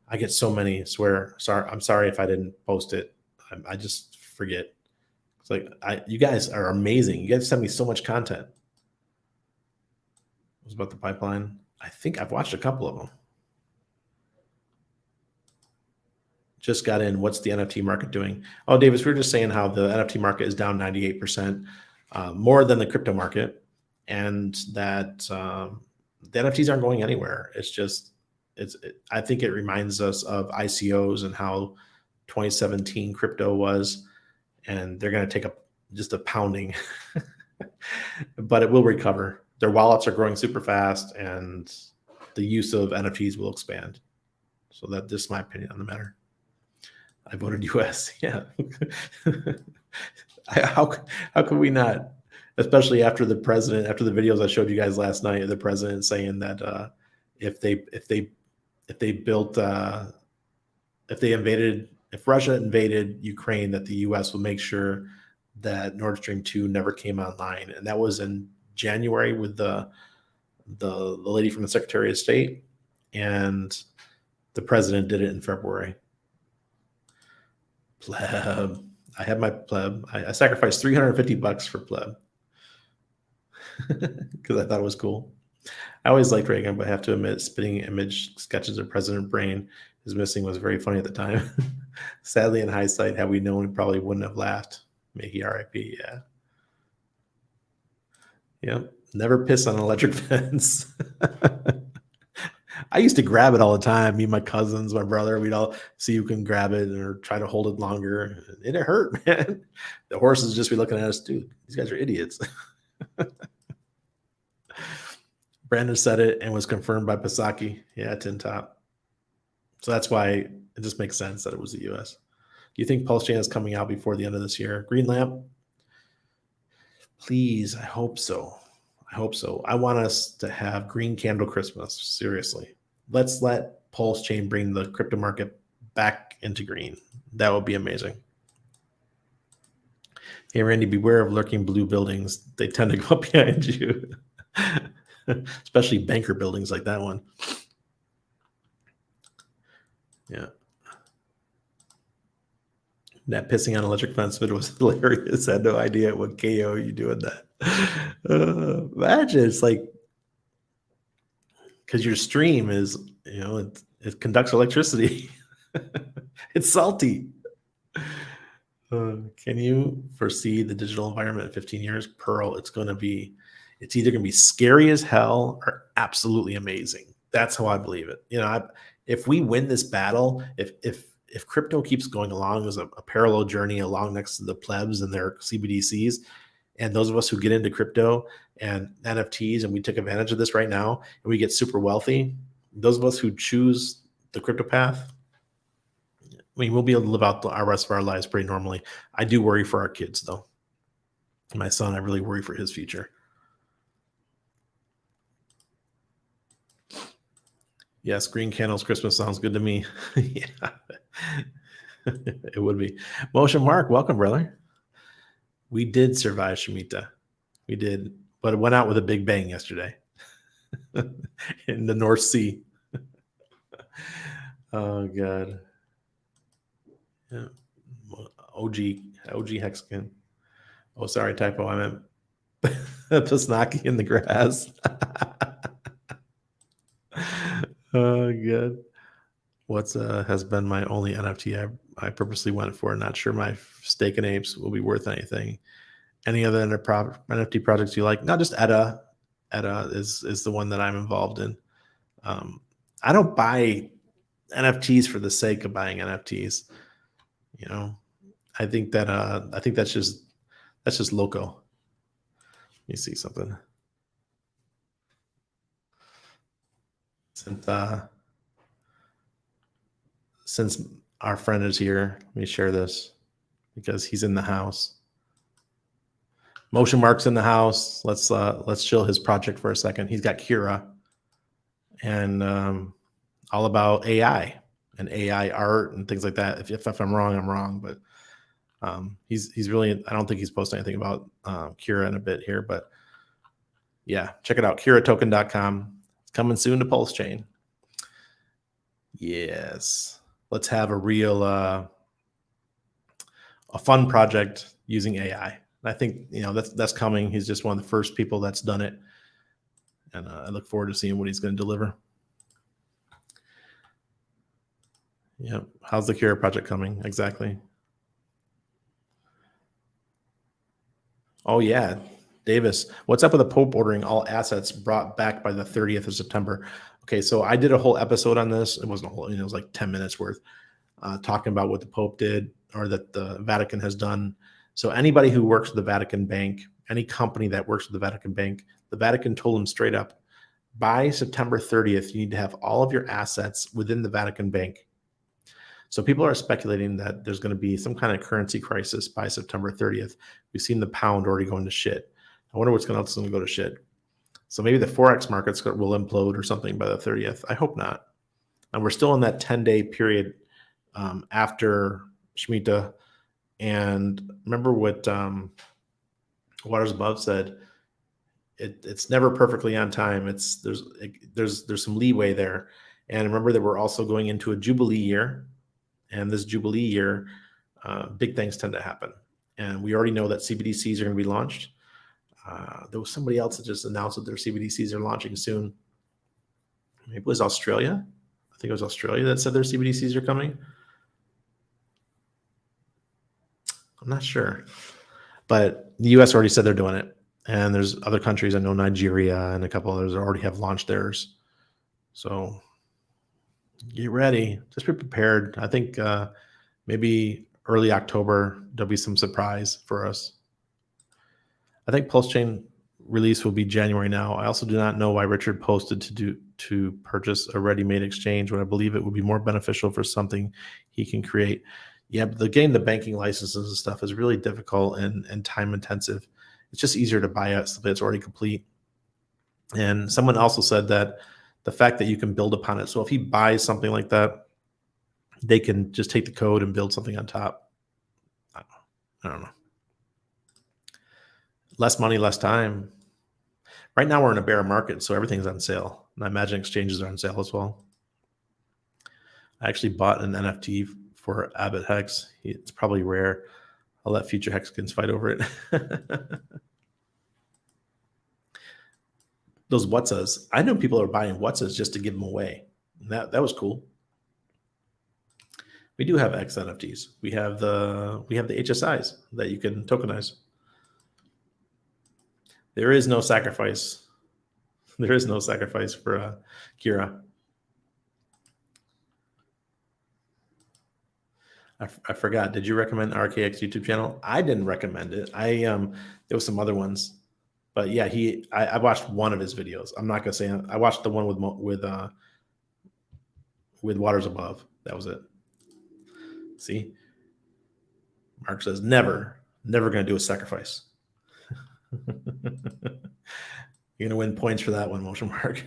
I get so many. Swear. Sorry. I'm sorry if I didn't post it. I just forget. It's like you guys are amazing. You guys send me so much content. It was about the pipeline. I think I've watched a couple of them. Just got in. What's the NFT market doing? Oh, Davis, we were just saying how the NFT market is down 98%, more than the crypto market, and that the NFTs aren't going anywhere. It's just, I think it reminds us of ICOs and how 2017 crypto was, and they're going to take just a pounding, but it will recover. Their wallets are growing super fast, and the use of NFTs will expand. So that's just my opinion on the matter. I voted US. Yeah. How could we not? Especially after the videos I showed you guys last night, the president saying that if Russia invaded Ukraine, that the US will make sure that Nord Stream 2 never came online. And that was in January with the lady from the Secretary of State, and the president did it in February. Pleb. I had my pleb. I sacrificed $350 for pleb because I thought it was cool. I always liked Reagan, but I have to admit, spitting image sketches of President Brain is missing was very funny at the time. Sadly, in hindsight, had we known, we probably wouldn't have laughed. May he RIP. Yeah. Yep. Never piss on an electric fence. I used to grab it all the time. Me and my cousins, my brother, we'd all see who can grab it or try to hold it longer. And it hurt, man. The horses just be looking at us, dude, these guys are idiots. Brandon said it and was confirmed by Pasaki. Yeah, Tin Top. So that's why it just makes sense that it was the US. Do you think Pulse Chain is coming out before the end of this year? Green Lamp? Please, I hope so. I hope so. I want us to have Green Candle Christmas. Seriously. Let's let Pulse Chain bring the crypto market back into green. That would be amazing. Hey, Randy, beware of lurking blue buildings. They tend to go up behind you, especially banker buildings like that one. Yeah. That pissing on electric fence video was hilarious. I had no idea what KO you doing that. Imagine it's like, because your stream is, it conducts electricity. It's salty. Can you foresee the digital environment in 15 years? Pearl, it's either going to be scary as hell or absolutely amazing. That's how I believe it. If we win this battle, if crypto keeps going along as a parallel journey along next to the plebs and their CBDCs, and those of us who get into crypto and NFTs, and we take advantage of this right now, and we get super wealthy, those of us who choose the crypto path, we'll be able to live out our rest of our lives pretty normally. I do worry for our kids, though. My son, I really worry for his future. Yes, green candles Christmas sounds good to me. Yeah, it would be. Motion Mark, welcome, brother. We did survive Shemitah. We did, but it went out with a big bang yesterday in the North Sea. Oh, God. Yeah. OG Hexagon. Oh, sorry, typo. I meant Pasnaki in the grass. Oh, good. What's has been my only NFT I purposely went for. Not sure my stake in apes will be worth anything. Any other NFT projects you like? Not just ETA. ETA is the one that I'm involved in. I don't buy NFTs for the sake of buying NFTs. I think that's just loco. Let me see something. Since our friend is here, let me share this because he's in the house. Motion Mark's in the house. Let's chill his project for a second. He's got Kira and all about AI and AI art and things like that. If I'm wrong, I'm wrong. But he's really, I don't think he's posted anything about Kira in a bit here. But yeah, check it out. KiraToken.com. It's coming soon to Pulse Chain. Yes. Let's have a real a fun project using AI. I think that's coming. He's just one of the first people that's done it, and I look forward to seeing what he's going to deliver. Yeah, how's the Kira project coming exactly? Oh yeah, Davis, what's up with the Pope ordering all assets brought back by the 30th of September? Okay, so I did a whole episode on this. It wasn't a whole, it was like 10 minutes worth, talking about what the Pope did or that the Vatican has done. So anybody who works with the Vatican Bank, any company that works with the Vatican Bank, the Vatican told them straight up, by September 30th, you need to have all of your assets within the Vatican Bank. So people are speculating that there's going to be some kind of currency crisis by September 30th. We've seen the pound already going to shit. I wonder what's else going to go to shit. So maybe the Forex markets will implode or something by the 30th. I hope not. And we're still in that 10-day period after Shemitah. And remember what Waters Above said. It's never perfectly on time. There's some leeway there. And remember that we're also going into a Jubilee year. And this Jubilee year, big things tend to happen. And we already know that CBDCs are going to be launched. There was somebody else that just announced that their CBDCs are launching soon. Maybe it was Australia. I think it was Australia that said their CBDCs are coming. I'm not sure. But the US already said they're doing it. And there's other countries, I know Nigeria and a couple others already have launched theirs. So get ready. Just be prepared. I think maybe early October, there'll be some surprise for us. I think Pulse Chain release will be January now. I also do not know why Richard posted to purchase a ready-made exchange when I believe it would be more beneficial for something he can create. Yeah, but getting the banking licenses and stuff is really difficult and time intensive. It's just easier to buy it something that's already complete. And someone also said that the fact that you can build upon it. So if he buys something like that, they can just take the code and build something on top. I don't know. Less money, less time. Right now we're in a bear market, so everything's on sale. And I imagine exchanges are on sale as well. I actually bought an NFT for Abbott Hex. It's probably rare. I'll let future Hexicans fight over it. Those Whatsas. I know people are buying Whatsas just to give them away. That was cool. We do have X NFTs. We have the HSIs that you can tokenize. There is no sacrifice. There is no sacrifice for Kira. I forgot. Did you recommend RKX YouTube channel? I didn't recommend it. There was some other ones, but yeah, I watched one of his videos. I'm not gonna say I watched the one with Waters Above. That was it. See, Mark says never gonna do a sacrifice. You're gonna win points for that one, Motion Mark.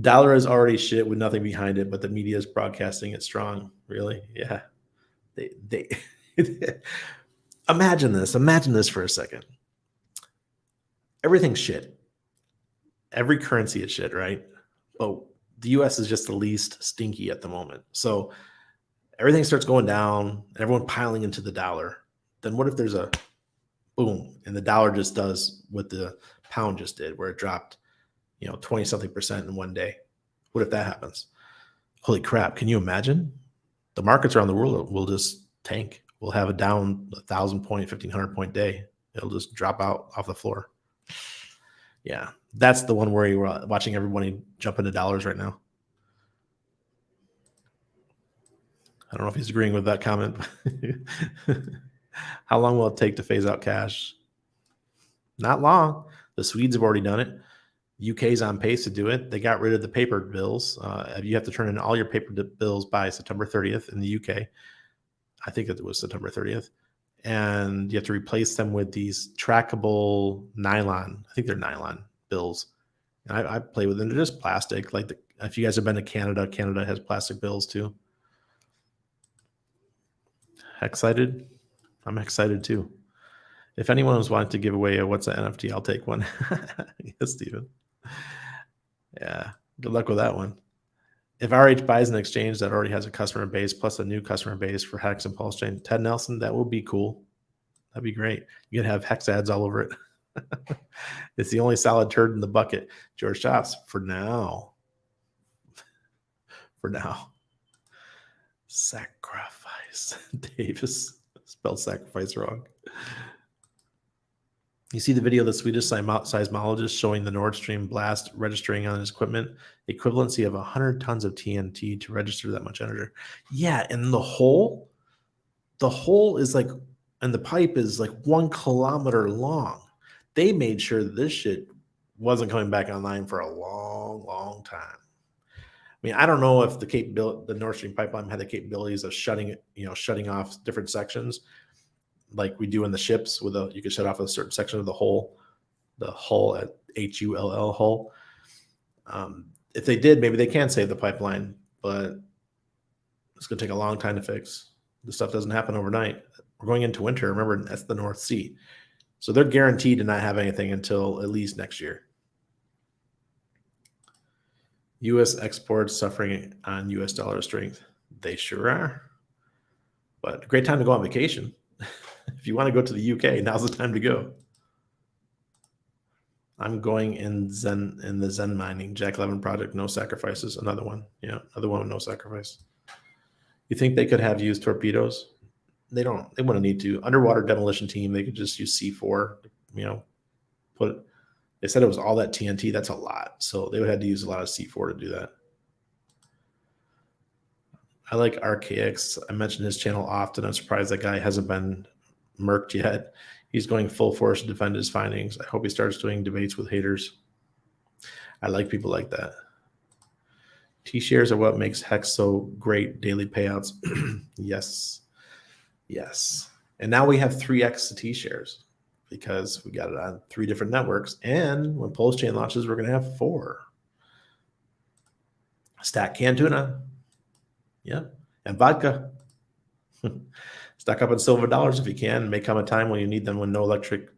Dollar is already shit with nothing behind it, but the media is broadcasting it strong. Really? Yeah. They imagine this for a second. Everything's shit. Every currency is shit, right? But the US is just the least stinky at the moment. So everything starts going down, everyone piling into the dollar. Then what if there's a boom and the dollar just does what the pound just did, where it dropped 20-something% in one day? What if that happens? Holy crap. Can you imagine? The markets around the world will just tank. We'll have a down 1,000 point, 1,500 point day. It'll just drop out off the floor. Yeah, that's the one where we're watching everybody jump into dollars right now. I don't know if he's agreeing with that comment. How long will it take to phase out cash? Not long. The Swedes have already done it. UK's on pace to do it. They got rid of the paper bills. You have to turn in all your paper bills by September 30th in the UK. I think it was September 30th. And you have to replace them with these trackable nylon. I think they're nylon bills. And I play with them. They're just plastic. If you guys have been to Canada, Canada has plastic bills too. Excited? I'm excited too. If anyone was wanting to give away a what's an NFT, I'll take one. Yes, Steven. Yeah, good luck with that one. If RH buys an exchange that already has a customer base plus a new customer base for Hex and Pulse Chain, Ted Nelson, that would be cool. That'd be great. You can have Hex ads all over it. It's the only solid turd in the bucket. George Shops, for now. For now. Sacrifice. Davis spelled sacrifice wrong. You see the video of the Swedish seismologist showing the Nord Stream blast registering on his equipment, equivalency of 100 tons of TNT to register that much energy. Yeah, and the hole is like, and the pipe is like 1 kilometer long. They made sure that this shit wasn't coming back online for a long, long time. I mean, I don't know if the Nord Stream pipeline had the capabilities of shutting off different sections, like we do in the ships you could shut off a certain section of the hull at HULL hull. If they did, maybe they can save the pipeline, but it's going to take a long time to fix. This stuff doesn't happen overnight. We're going into winter. Remember, that's the North Sea. So they're guaranteed to not have anything until at least next year. U.S. exports suffering on U.S. dollar strength. They sure are. But a great time to go on vacation. If you want to go to the UK, now's the time to go. I'm going in the Zen mining, Jack Levin project, no sacrifices. Another one. Yeah, another one with no sacrifice. You think they could have used torpedoes? They don't. They wouldn't need to. Underwater demolition team, they could just use C4. They said it was all that TNT. That's a lot. So they would have to use a lot of C4 to do that. I like RKX. I mentioned his channel often. I'm surprised that guy hasn't been murked yet. He's going full force to defend his findings. I hope he starts doing debates with haters. I like people like that. T-shares are what makes Hex so great. Daily payouts. Yes. Yes. And now we have 3x the T-shares because we got it on 3 different networks. And when Pulse Chain launches, we're going to have 4. Stack canned tuna. Yeah. And vodka. Stock up in silver dollars if you can. May come a time when you need them when no electric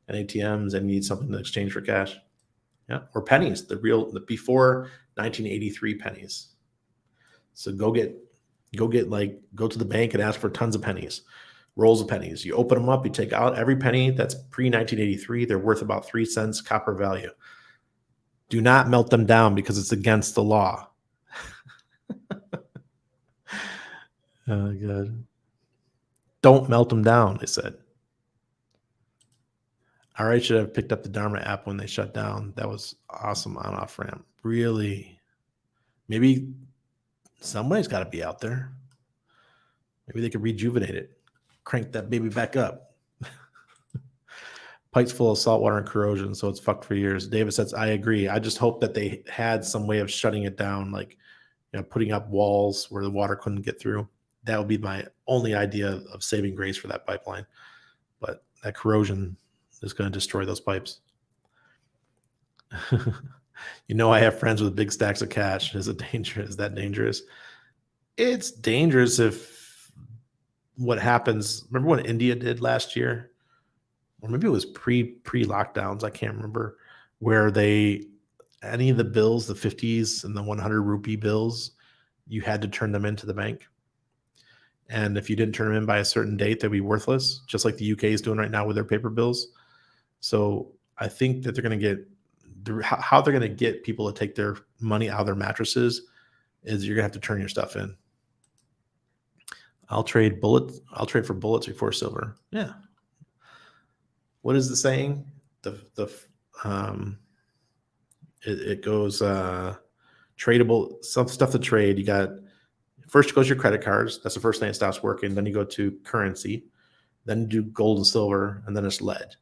and ATMs and need something to exchange for cash. Yeah. Or pennies, the before 1983 pennies. So go to the bank and ask for tons of pennies, rolls of pennies. You open them up, you take out every penny that's pre-1983. They're worth about 3 cents copper value. Do not melt them down because it's against the law. Oh, God. Don't melt them down, they said. All right, should have picked up the Dharma app when they shut down. That was awesome on-off ramp. Really? Maybe somebody's got to be out there. Maybe they could rejuvenate it. Crank that baby back up. Pipes full of salt water and corrosion, so it's fucked for years. David says, I agree. I just hope that they had some way of shutting it down, like putting up walls where the water couldn't get through. That would be my only idea of saving grace for that pipeline. But that corrosion is going to destroy those pipes. I have friends with big stacks of cash. Is it dangerous? Is that dangerous? It's dangerous if what happens. Remember what India did last year? Or maybe it was pre-lockdowns. I can't remember. Where any of the bills, the 50s and the 100 rupee bills, you had to turn them into the bank. And if you didn't turn them in by a certain date, they'd be worthless, just like the UK is doing right now with their paper bills. So I think that they're going to how they're going to get people to take their money out of their mattresses is you're going to have to turn your stuff in. I'll trade for bullets before silver. Yeah. What is the saying? It goes tradable, some stuff to trade. You got first goes your credit cards. That's the first thing that stops working. Then you go to currency. Then you do gold and silver, and then it's lead.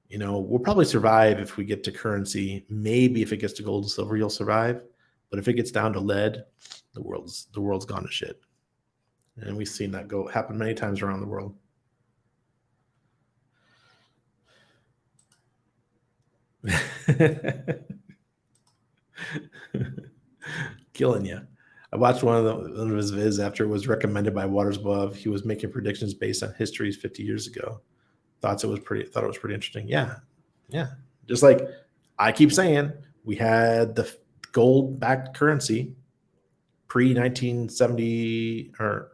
We'll probably survive if we get to currency. Maybe if it gets to gold and silver, you'll survive. But if it gets down to lead, the world's gone to shit. And we've seen that happen many times around the world. Killing you. I watched one of his vids after it was recommended by Waters Above. He was making predictions based on histories 50 years ago. Thought it was pretty interesting. Yeah. Just like I keep saying, we had the gold-backed currency pre-1970 or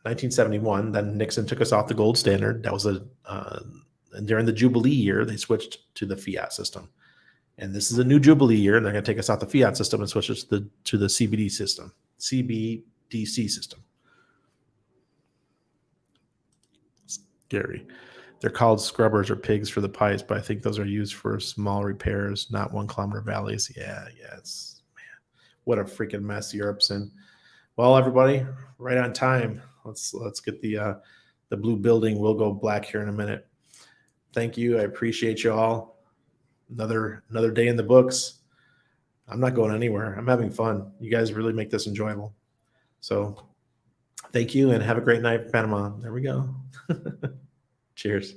1971. Then Nixon took us off the gold standard. That was and during the Jubilee year, they switched to the fiat system. And this is a new Jubilee year, and they're going to take us off the fiat system and switch us to the CBDC system. Scary. They're called scrubbers or pigs for the pipes, but I think those are used for small repairs, not 1 kilometer valleys. Yeah, it's what a freaking mess Europe's in. Well, everybody, right on time. Let's get the blue building. We'll go black here in a minute. Thank you. I appreciate you all. Another day in the books. I'm not going anywhere. I'm having fun. You guys really make this enjoyable. So thank you and have a great night, Panama. There we go. Cheers.